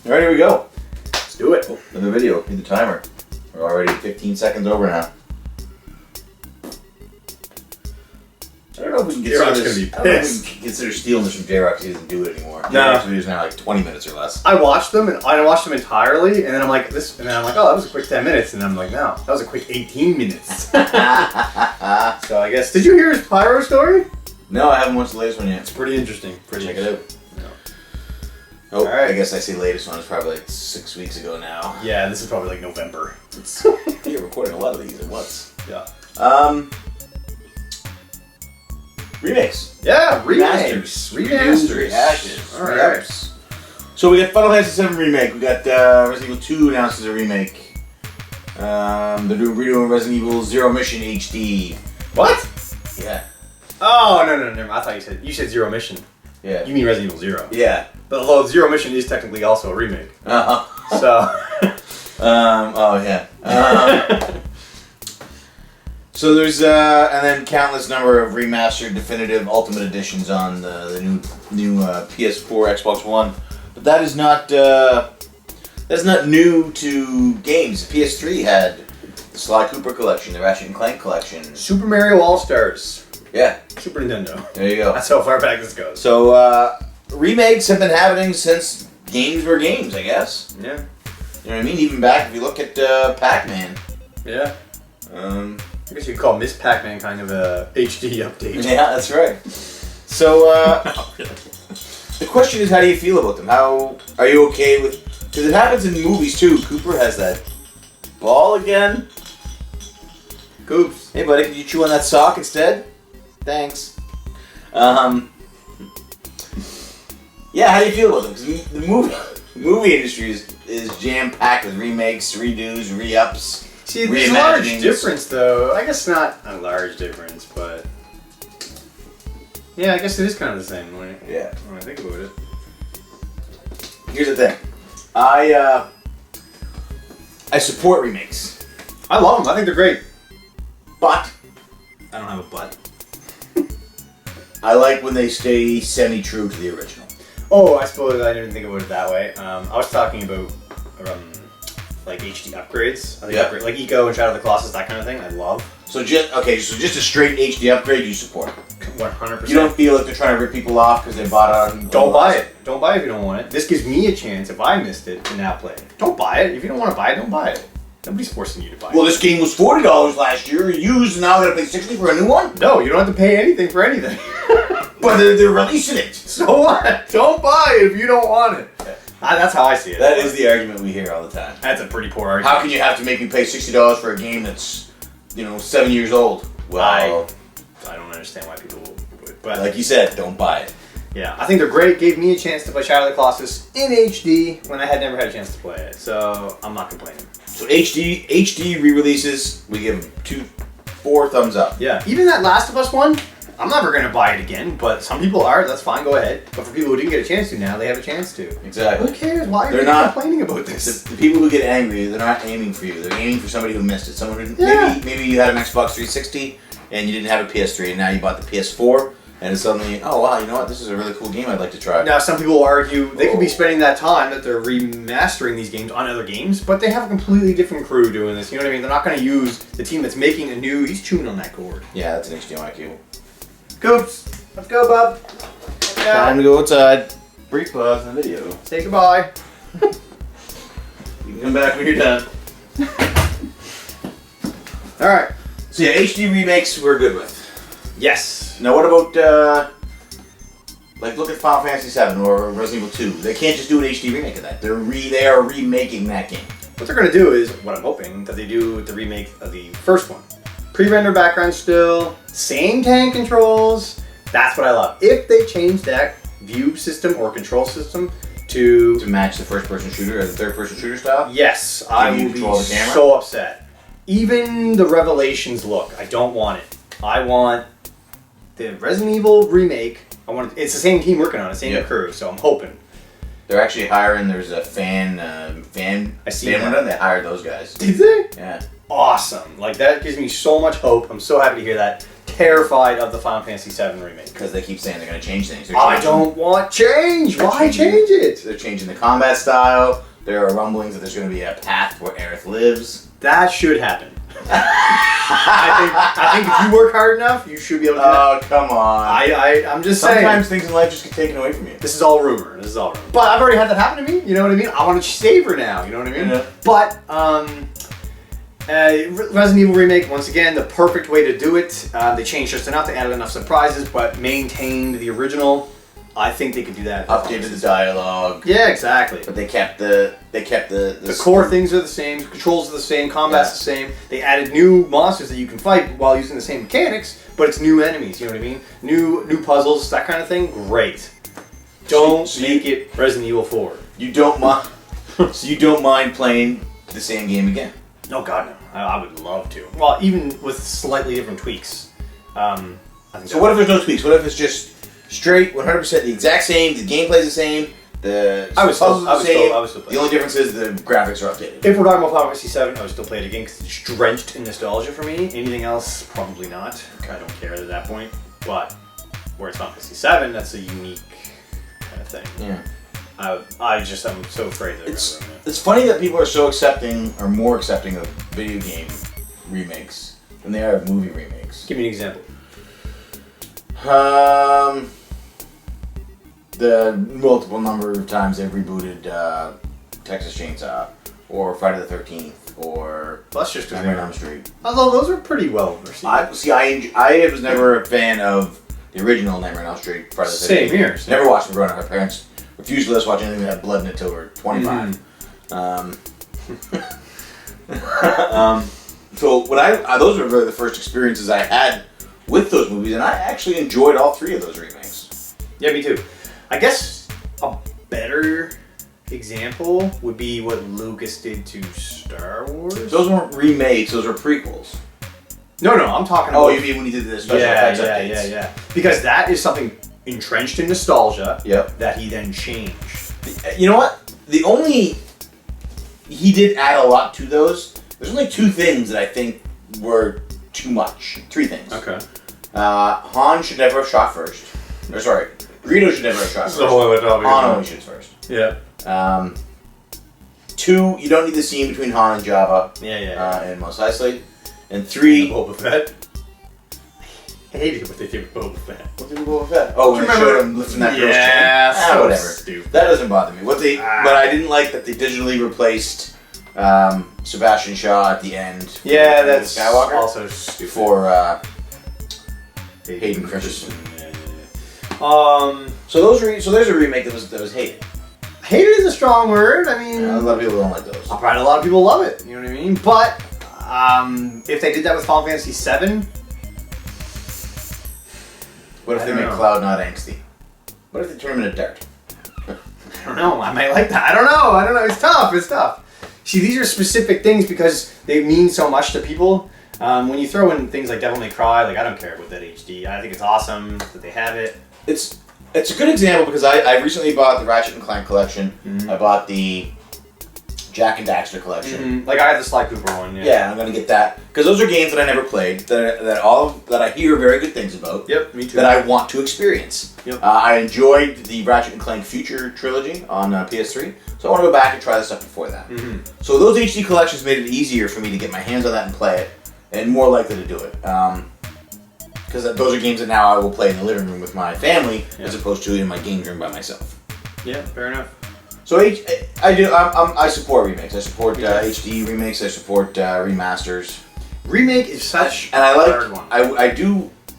Alright, here we go. Let's do it. Oh, another video. Hit the timer. We're already 15 seconds over now. I don't know if we can consider J-Rock's this. gonna be I don't know if pissed. we can consider stealing this from J-Rock because he doesn't do it anymore. No. J-Rock's videos now like 20 minutes or less. I watched them and I watched them entirely, and then I'm like, this, and then I'm like, oh, that was a quick 10 minutes, and then I'm like, no, that was a quick 18 minutes. So I guess, did you hear his Pyro story? No, I haven't watched the latest one yet. It's pretty interesting. Check it out. No. Oh, Alright. I guess I see the latest one is probably like 6 weeks ago now. Yeah, this is probably like November. You're recording a lot of these at once. Yeah. Remakes. Yeah, Remasters. Remasters. Rehashes. All right. Re-ups. So we got Final Fantasy VII Remake. We got Resident Evil 2 announced as a remake. They're redoing Resident Evil Zero Mission HD. What? Yeah. Oh, no, never. I thought you said Zero Mission. Yeah. You mean Resident Evil 0. Yeah. But although Zero Mission is technically also a remake. Uh-huh. So. Oh, yeah. So there's and then countless number of remastered, definitive, ultimate editions on the new PS4, Xbox One, but that's not new to games. The PS3 had the Sly Cooper collection, the Ratchet and Clank collection. Super Mario All-Stars. Yeah, Super Nintendo. there you go. That's how far back this goes. So remakes have been happening since games were games, I guess. Yeah. You know what I mean? Even back if you look at Pac-Man. Yeah. I guess you could call Miss Pac-Man kind of a HD update. Yeah, that's right. So, the question is, how do you feel about them? How are you okay with? Because it happens in movies too. Cooper has that ball again. Coops. Hey, buddy, could you chew on that sock instead? Thanks. Yeah, how do you feel about them? Because the movie industry is jam packed with remakes, redos, re-ups. See, there's a large difference, though. I guess not a large difference, but yeah, I guess it is kind of the same when I think about it. Here's the thing, I support remakes, I love them. I think they're great. but I don't have a but. I like when they stay semi-true to the original. Oh, I suppose I didn't think about it that way. I was talking about like HD upgrades. I think like Eco and Shadow of the Colossus, that kind of thing. I love. So just a straight HD upgrade you support. 100%. You don't feel like they're trying to rip people off because they bought it on. Don't buy it. Don't buy it if you don't want it. This gives me a chance, if I missed it, to now play it. Don't buy it. If you don't want to buy it, don't buy it. Nobody's forcing you to buy it. Well, this game was $40 last year, used, and now I'm gonna pay $60 for a new one. No, you don't have to pay anything for anything. But they're releasing it. So what? Don't buy it if you don't want it. That's how I see it. That is the argument we hear all the time. That's a pretty poor argument. How can you have to make me pay $60 for a game that's, 7 years old? Well, I don't understand why people would. But like you said, don't buy it. yeah, I think they're great. Gave me a chance to play Shadow of the Colossus in HD when I had never had a chance to play it. So I'm not complaining. So HD re-releases, we give 4 thumbs up. Yeah, even that Last of Us one, I'm never going to buy it again, but some people are. That's fine, go ahead. But for people who didn't get a chance to now, they have a chance to. Exactly. Who cares? Why are They're you not complaining about this? The people who get angry, they're not aiming for you. They're aiming for somebody who missed it. Someone who maybe you had an Xbox 360 and you didn't have a PS3, and now you bought the PS4, and it's suddenly, oh wow, you know what? This is a really cool game I'd like to try. Now, some people argue they could be spending that time that they're remastering these games on other games, but they have a completely different crew doing this. You know what I mean? They're not going to use the team that's making a new. He's chewing on that cord. Yeah, that's an HDMI cable. Coops, let's go, bub. Time to go outside. Brief pause in the video. Say goodbye. You can come back when you're done. All right. So yeah, HD remakes we're good with. Yes. Now what about look at Final Fantasy VII or Resident Evil 2. They can't just do an HD remake of that. They are remaking that game. What they're going to do is, what I'm hoping, that they do with the remake of the first one. Pre-render background still, same tank controls. That's what I love. If they change that view system or control system to match the first-person shooter or the third-person shooter style? Yes, I will be so upset. Even the Revelations look, I don't want it. I want the Resident Evil remake. It's the same team working on it, same crew, so I'm hoping. They're actually hiring, there's a fan I see that. one, they hired those guys. Did they? Yeah. Awesome. Like, that gives me so much hope. I'm so happy to hear that. terrified of the Final Fantasy VII remake. Because they keep saying they're going to change things. I don't want change. Why change it? They're changing the combat style. There are rumblings that there's going to be a path where Aerith lives. That should happen. I think if you work hard enough, you should be able to do that. Oh, come on. I'm just saying. Sometimes things in life just get taken away from you. This is all rumor. But I've already had that happen to me. You know what I mean? I want to save her now. You know what I mean? Yeah. But Resident Evil Remake, once again, the perfect way to do it. They changed just enough. They added enough surprises, but maintained the original. I think they could do that. Updated the dialogue. Yeah, exactly. But they kept the core things are the same, controls are the same, combat's the same. They added new monsters that you can fight while using the same mechanics, but it's new enemies, you know what I mean? New puzzles, that kind of thing. Great. Don't make it Resident Evil 4. You don't mind. So you don't mind playing the same game again? Oh God, no. I would love to. Well, even with slightly different tweaks. I think So what if there's no tweaks? What if it's just straight 100% the exact same? The gameplay's the same. I would still play The only difference is the graphics are updated. If we're talking about Final Fantasy VII, I would still play it again because it's drenched in nostalgia for me. Anything else, probably not. I don't care at that point. But whereas Final Fantasy VII, that's a unique kind of thing. Yeah. I'm so afraid that It's funny that people are so accepting, or more accepting of video game remakes than they are of movie remakes. Give me an example. The multiple number of times they've rebooted Texas Chainsaw, or Friday the 13th, or Well, that's just because Nightmare on Elm Street. Although those are pretty well received. I was never a fan of the original Nightmare on Elm Street, Friday the 13th. Same here. Never watched them growing up. My parents refused to let us watch anything that had blood in it until we were 25. So those were really the first experiences I had with those movies, and I actually enjoyed all three of those remakes. Yeah, me too. I guess a better example would be what Lucas did to Star Wars. Those weren't remakes; those were prequels. No, I'm talking about... Oh, you mean when he did the special effects updates? Yeah. Because that is something entrenched in nostalgia. Yep. That he then changed. You know what? He did add a lot to those. There's only two things that I think were too much. Three things. Okay. Han should never have shot first. Or sorry, Greedo should never have shot first. Han always shoots first. Yeah. 2, you don't need the scene between Han and Jabba. Yeah. And Mos Eisley. And 3, Boba Fett. I hated what they did with Boba Fett. What did Boba Fett? Oh, when they showed him lifting that girl's chin. So whatever. Stupid. That doesn't bother me. But I didn't like that they digitally replaced Sebastian Shaw at the end. Yeah, that's Skywalker also stupid. For Hayden Christensen. Yeah. So there's a remake that was hated. Hated is a strong word. I mean, A lot of people don't like those. I'll probably a lot of people love it. You know what I mean? But if they did that with Final Fantasy VII, What if they make Cloud not angsty? What if they turn him into dirt? I don't know. I might like that. I don't know. It's tough. See, these are specific things because they mean so much to people. When you throw in things like Devil May Cry, like I don't care about that HD. I think it's awesome that they have it. It's a good example because I recently bought the Ratchet and Clank collection. Mm-hmm. I bought the Jack and Daxter collection. Mm-hmm. Like I have the Sly Cooper one. Yeah, I'm gonna get that because those are games that I never played that I hear very good things about. Yep, me too. That I want to experience. Yep. I enjoyed the Ratchet and Clank Future trilogy on PS3, so I want to go back and try the stuff before that. Mm-hmm. So those HD collections made it easier for me to get my hands on that and play it, and more likely to do it. Because those are games that now I will play in the living room with my family as opposed to in my game room by myself. Yeah, fair enough. So I support remakes. I support HD remakes. I support remasters. Remake is such and I a like. hard one.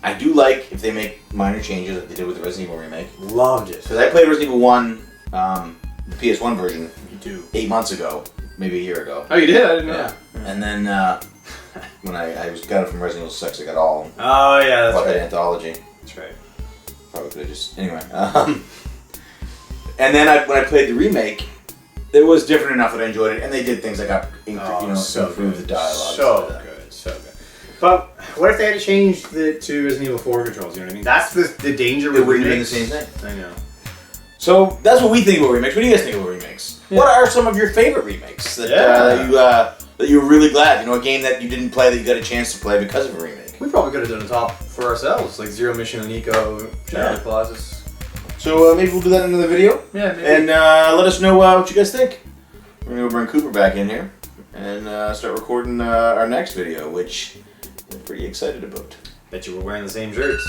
I do like if they make minor changes like they did with the Resident Evil remake. Loved it. Because I played Resident Evil 1, the PS1 version, Me too. 8 months ago, maybe a year ago. Oh, you did? I didn't know. Yeah. And then when I got it from Resident Evil 6, I got all. Oh yeah, that's bought right. that anthology. That's right. Probably could have just anyway. And then when I played the remake, it was different enough that I enjoyed it, and they did things like improve the dialogue. So good. But what if they had to change to Resident Evil 4 controls? You know what I mean? That's the danger with It wouldn't have been the remakes. same thing. I know. So that's what we think about remakes. What do you guys think about remakes? Yeah. What are some of your favorite remakes that you're really glad? You know, a game that you didn't play that you got a chance to play because of a remake. We probably could have done a top for ourselves, like Zero Mission and Eco, Shadow of the Colossus. So maybe we'll do that in another video. Yeah, maybe. And let us know what you guys think. We're going to bring Cooper back in here and start recording our next video, which we're pretty excited about. Bet you we're wearing the same shirts.